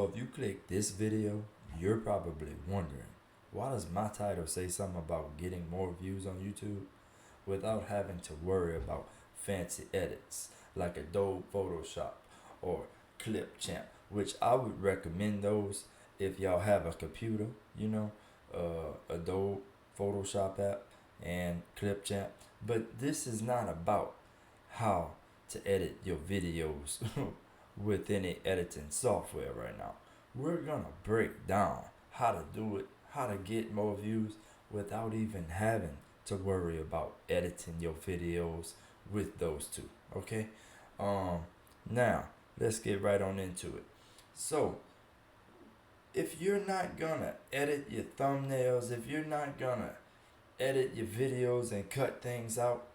If you click this video, you're probably wondering, why does my title say something about getting more views on YouTube without having to worry about fancy edits like Adobe Photoshop or Clipchamp, which I would recommend those if y'all have a computer, Adobe Photoshop app and Clipchamp. But this is not about how to edit your videos with any editing software right now. We're gonna break down how to do it, how to get more views without even having to worry about editing your videos with those two. Okay? Um Now let's get right on into it. So if you're not gonna edit your thumbnails, if you're not gonna edit your videos and cut things out,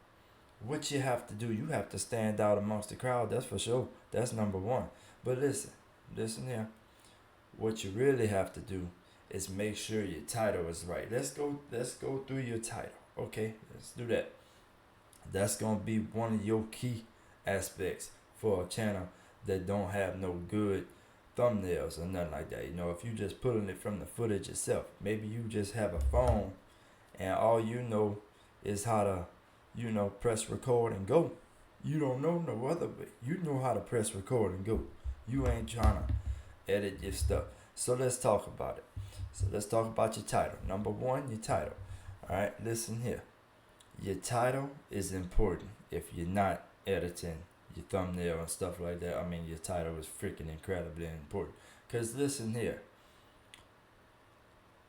what you have to do, you have to stand out amongst the crowd. That's for sure. That's number one. But listen here. What you really have to do is make sure your title is right. Let's go through your title. Okay, let's do that. That's gonna be one of your key aspects for a channel that don't have no good thumbnails or nothing like that. If you just pulling it from the footage itself, maybe you just have a phone and all you know is how to, press record and go. You don't know no other way. You know how to press record and go. You ain't trying to edit your stuff. So let's talk about it. So let's talk about your title. Number one, your title. All right, listen here. Your title is important. If you're not editing your thumbnail and stuff like that, your title is freaking incredibly important. Because listen here.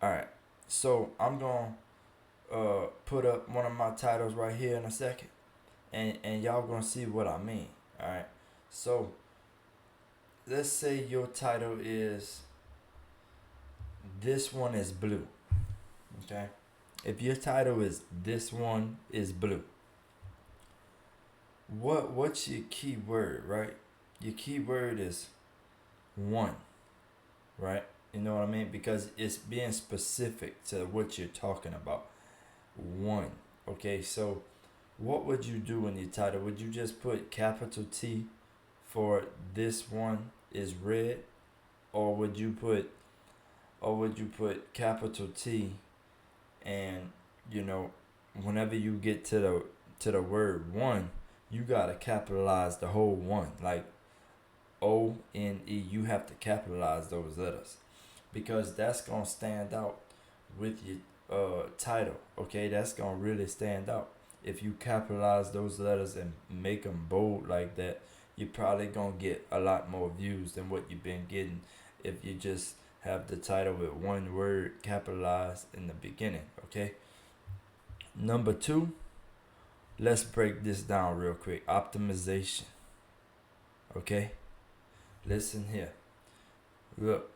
All right, so I'm going to put up one of my titles right here in a second. And y'all going to see what I mean. All right, so let's say your title is "This One is Blue." Okay, if your title is "This One is Blue," what's your key word, right? Your key word is one, right? You know what I mean? Because it's being specific to what you're talking about. One. Okay, so what would you do in your title? Would you just put capital T for "This One is Red," or would you put capital T and whenever you get to the word one, you gotta capitalize the whole one, like ONE. You have to capitalize those letters because that's gonna stand out with your title. Okay, that's gonna really stand out. If you capitalize those letters and make them bold like that, you're probably gonna get a lot more views than what you've been getting if you just have the title with one word capitalized in the beginning. Okay. Number two, let's break this down real quick. Optimization. Okay. Listen here. Look,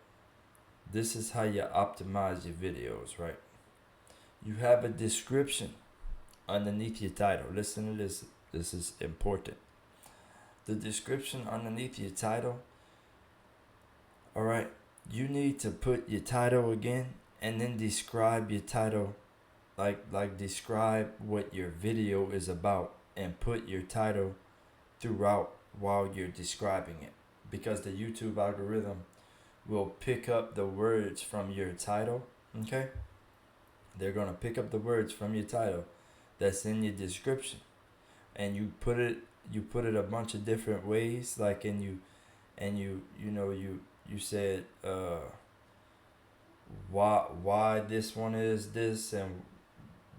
this is how you optimize your videos, right? You have a description underneath your title. Listen to this. This is important. The description underneath your title. All right. You need to put your title again and then describe your title, like describe what your video is about and put your title throughout while you're describing it, because the YouTube algorithm will pick up the words from your title. Okay, they're gonna pick up the words from your title that's in your description, and you put it a bunch of different ways, like you said why this one is this and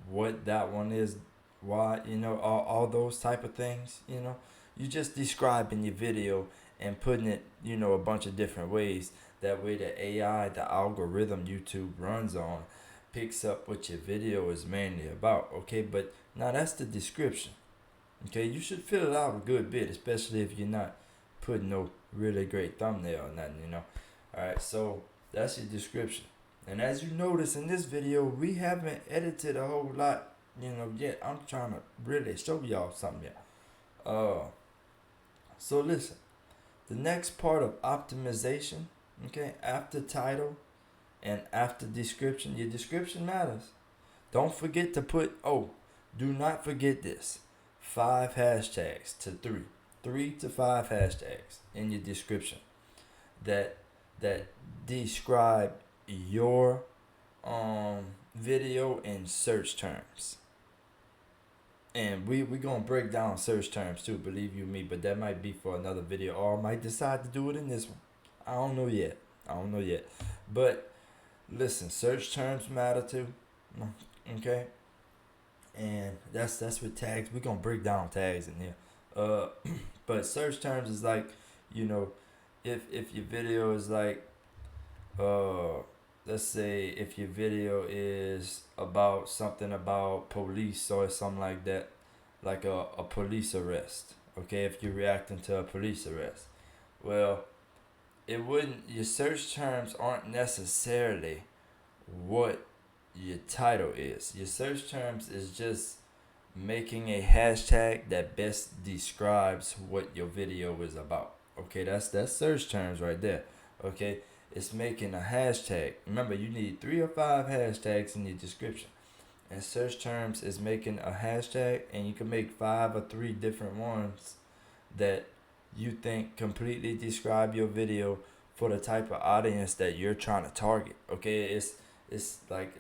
what that one is, why, all those type of things. You just describe in your video and putting it a bunch of different ways. That way the AI, the algorithm YouTube runs on, picks up what your video is mainly about. Okay, but now that's the description. Okay, you should fill it out a good bit, especially if you're not putting no really great thumbnail or nothing. Alright, so that's your description. And as you notice in this video, we haven't edited a whole lot, yet. I'm trying to really show y'all something yet. So listen, the next part of optimization, okay, after title and after description, your description matters. Don't forget to do not forget this. 5 hashtags to 3 to 5 hashtags in your description that that describe your video in search terms. And we gonna break down search terms too, believe you me, but that might be for another video, or I might decide to do it in this one. I don't know yet. I don't know yet. But listen, search terms matter too. Okay? And that's with tags. We're gonna break down tags in here. But search terms is like, you know, if your video is like uh let's say if your video is about something about police or something like that, like a police arrest. Okay, if you're reacting to a police arrest. Well, it wouldn't your search terms aren't necessarily what your title is. Your search terms is just making a hashtag that best describes what your video is about. Okay, that's search terms right there. Okay, it's making a hashtag. Remember, you need 3 or 5 hashtags in your description. And search terms is making a hashtag, and you can make 5 or 3 different ones that you think completely describe your video for the type of audience that you're trying to target. Okay, it's like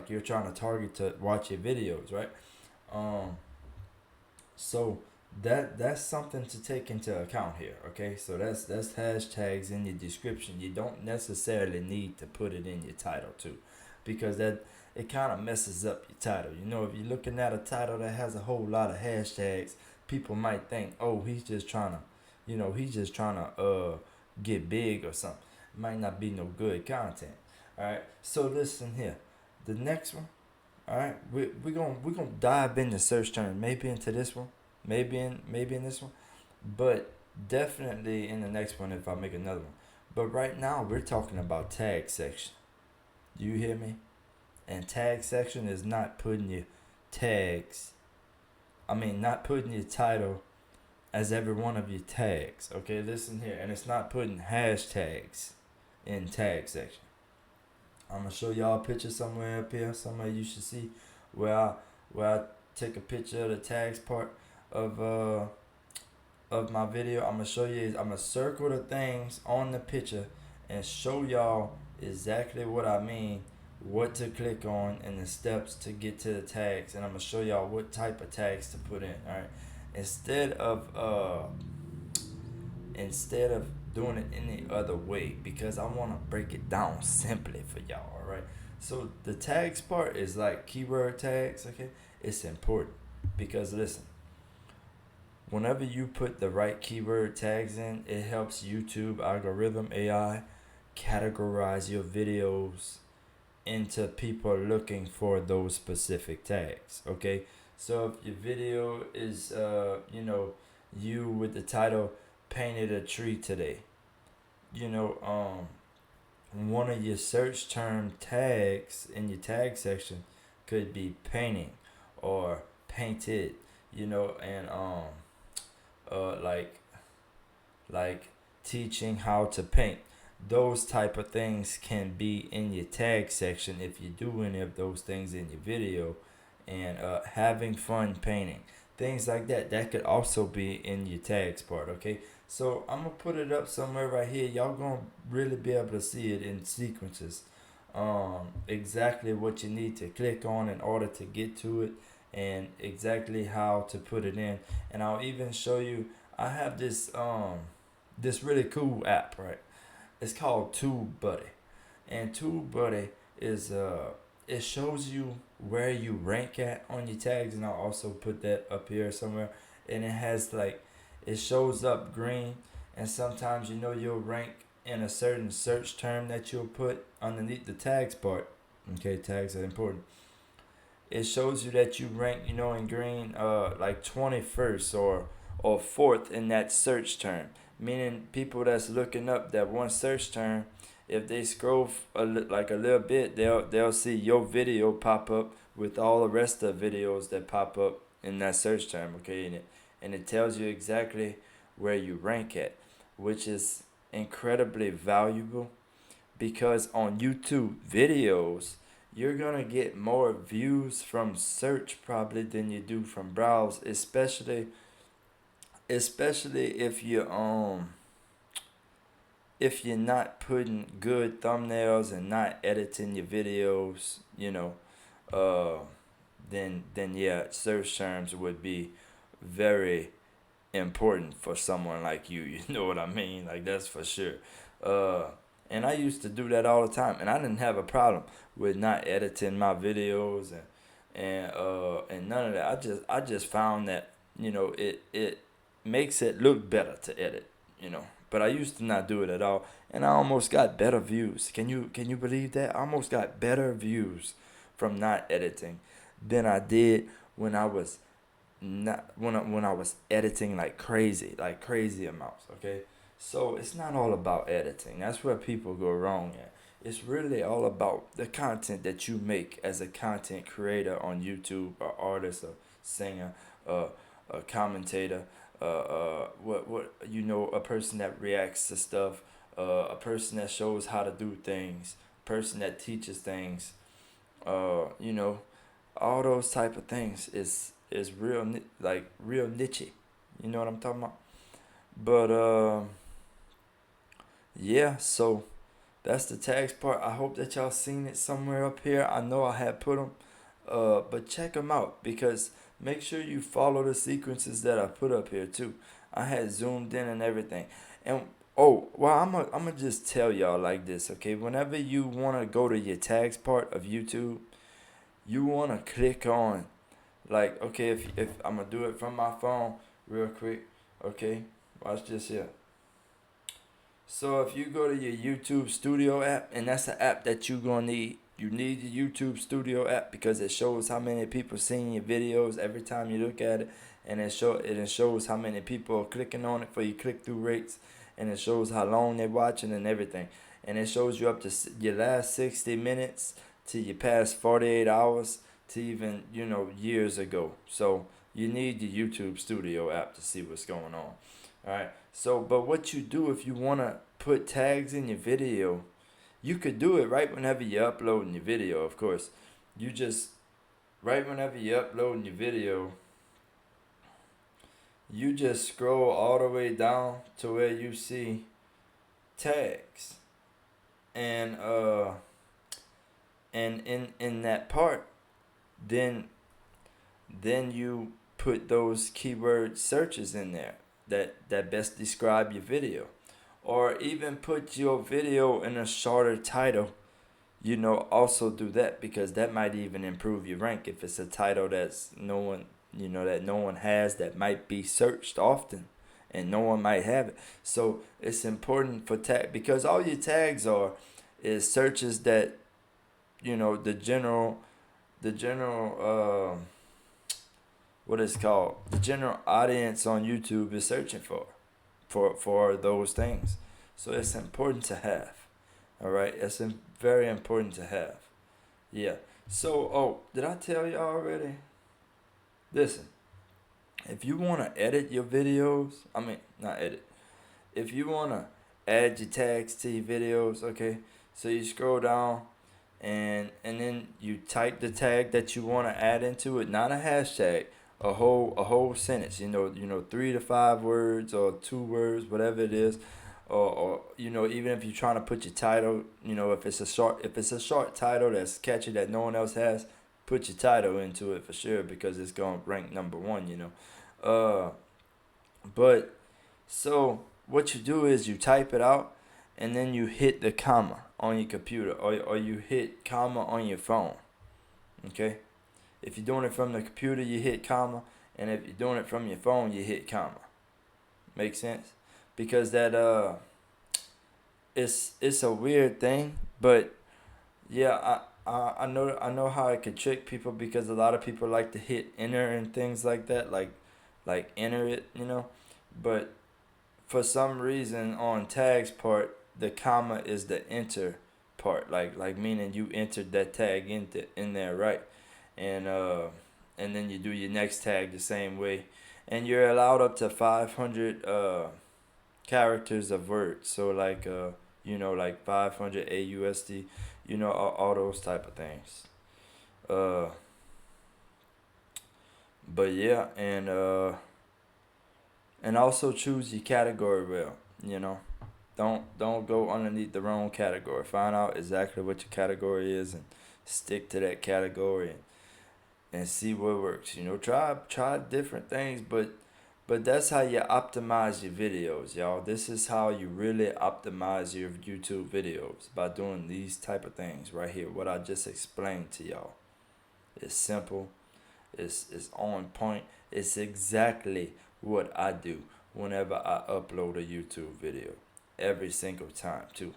you're trying to target to watch your videos, right? Um, so that's something to take into account here. Okay, so that's hashtags in your description. You don't necessarily need to put it in your title too, because that it kind of messes up your title. You know, if you're looking at a title that has a whole lot of hashtags, people might think, oh, he's just trying to, he's just trying to get big or something. It might not be no good content. All right. So listen here, the next one. All right, we gonna dive into search term, maybe into this one, maybe in this one, but definitely in the next one if I make another one. But right now we're talking about tag section. Do you hear me? And tag section is not putting your tags. I mean, not putting your title as every one of your tags. Okay, listen here, and it's not putting hashtags in tag section. I'm gonna show y'all a picture somewhere up here, somewhere you should see, where I take a picture of the tags part of my video. I'm gonna show you. I'm gonna circle the things on the picture and show y'all exactly what I mean, what to click on, and the steps to get to the tags. And I'm gonna show y'all what type of tags to put in. All right, instead of doing it any other way, because I want to break it down simply for y'all. All right, so the tags part is like keyword tags. Okay, it's important because listen, whenever you put the right keyword tags in, it helps YouTube algorithm AI categorize your videos into people looking for those specific tags. Okay, so if your video is you with the title painted a tree today, one of your search term tags in your tag section could be painting or painted, and like teaching how to paint. Those type of things can be in your tag section if you do any of those things in your video, and having fun painting, things like that could also be in your tags part. Okay, so I'm gonna put it up somewhere right here. Y'all gonna really be able to see it in sequences, exactly what you need to click on in order to get to it, and exactly how to put it in. And I'll even show you, I have this really cool app, right? It's called TubeBuddy, and TubeBuddy is it shows you where you rank at on your tags, and I'll also put that up here somewhere. And it has it shows up green, and sometimes you'll rank in a certain search term that you'll put underneath the tags part. Okay, tags are important. It shows you that you rank, in green, like 21st or 4th in that search term. Meaning people that's looking up that one search term, if they scroll like a little bit, they'll see your video pop up with all the rest of the videos that pop up in that search term. Okay, and it tells you exactly where you rank at, which is incredibly valuable, because on YouTube videos you're gonna get more views from search probably than you do from browse, especially if you if you're not putting good thumbnails and not editing your videos, uh, then yeah, search terms would be very important for someone like you. You know what I mean? Like that's for sure. Uh, and I used to do that all the time, and I didn't have a problem with not editing my videos and none of that. I just found that it makes it look better to edit. But I used to not do it at all, and I almost got better views. Can you believe that? I almost got better views from not editing than I did when I was not when I was editing like crazy amounts. Okay, so it's not all about editing. That's where people go wrong at. It's really all about the content that you make as a content creator on YouTube, or artist, or singer, uh, a commentator, a person that reacts to stuff, a person that shows how to do things, a person that teaches things, uh, you know, all those type of things is real like real niche. You know what I'm talking about? But yeah, so that's the tags part. I hope that y'all seen it somewhere up here. I know I had put them, but check them out because make sure you follow the sequences that I put up here too. I had zoomed in and everything, and oh well, I'm gonna just tell y'all like this, okay? Whenever you wanna go to your tags part of YouTube, you wanna click on like okay if I'm gonna do it from my phone real quick, okay? Watch this here. So if you go to your YouTube Studio app, and that's the app that you gonna need. You need the YouTube Studio app because it shows how many people seeing your videos every time you look at it, and it shows how many people are clicking on it for your click through rates, and it shows how long they're watching and everything, and it shows you up to your last 60 minutes to your past 48 hours to even years ago. So you need the YouTube Studio app to see what's going on. All right. So, but what you do if you want to put tags in your video, you could do it right whenever you're uploading your video, of course. You just, right whenever you're uploading your video, you just scroll all the way down to where you see tags. And, in that part, then, you put those keyword searches in there that best describe your video, or even put your video in a shorter title. Also do that because that might even improve your rank if it's a title that's no one has, that might be searched often and no one might have it. So it's important for tag because all your tags are is searches that the general what is called the general audience on YouTube is searching for those things. So it's important to have. All right, it's very important to have. Yeah. So, did I tell you already? Listen, if you want to edit your videos, I mean, not edit. If you want to add your tags to your videos, okay? So you scroll down and then you type the tag that you want to add into it, not a hashtag, a whole sentence, 3 to 5 words or 2 words, whatever it is, or even if you're trying to put your title, if it's a short title that's catchy that no one else has, put your title into it for sure because it's gonna rank number one. Uh, but so what you do is you type it out and then you hit the comma on your computer, or you hit comma on your phone. Okay? If you're doing it from the computer, you hit comma, and if you're doing it from your phone, you hit comma. Make sense? Because that it's a weird thing, but yeah, I know how it could trick people because a lot of people like to hit enter and things like that, like enter it. But for some reason on tags part, the comma is the enter part, like meaning you entered that tag in there, right? And then you do your next tag the same way, and you're allowed up to 500 characters of words. So like 500 AUSD, all those type of things. Uh, but yeah, and also choose your category well. Don't go underneath the wrong category. Find out exactly what your category is and stick to that category and see what works. You know, try different things, but that's how you optimize your videos, y'all. This is how you really optimize your YouTube videos, by doing these type of things right here. What I just explained to y'all. It's simple. It's on point. It's exactly what I do whenever I upload a YouTube video. Every single time too.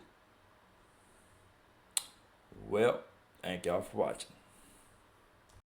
Well, thank y'all for watching.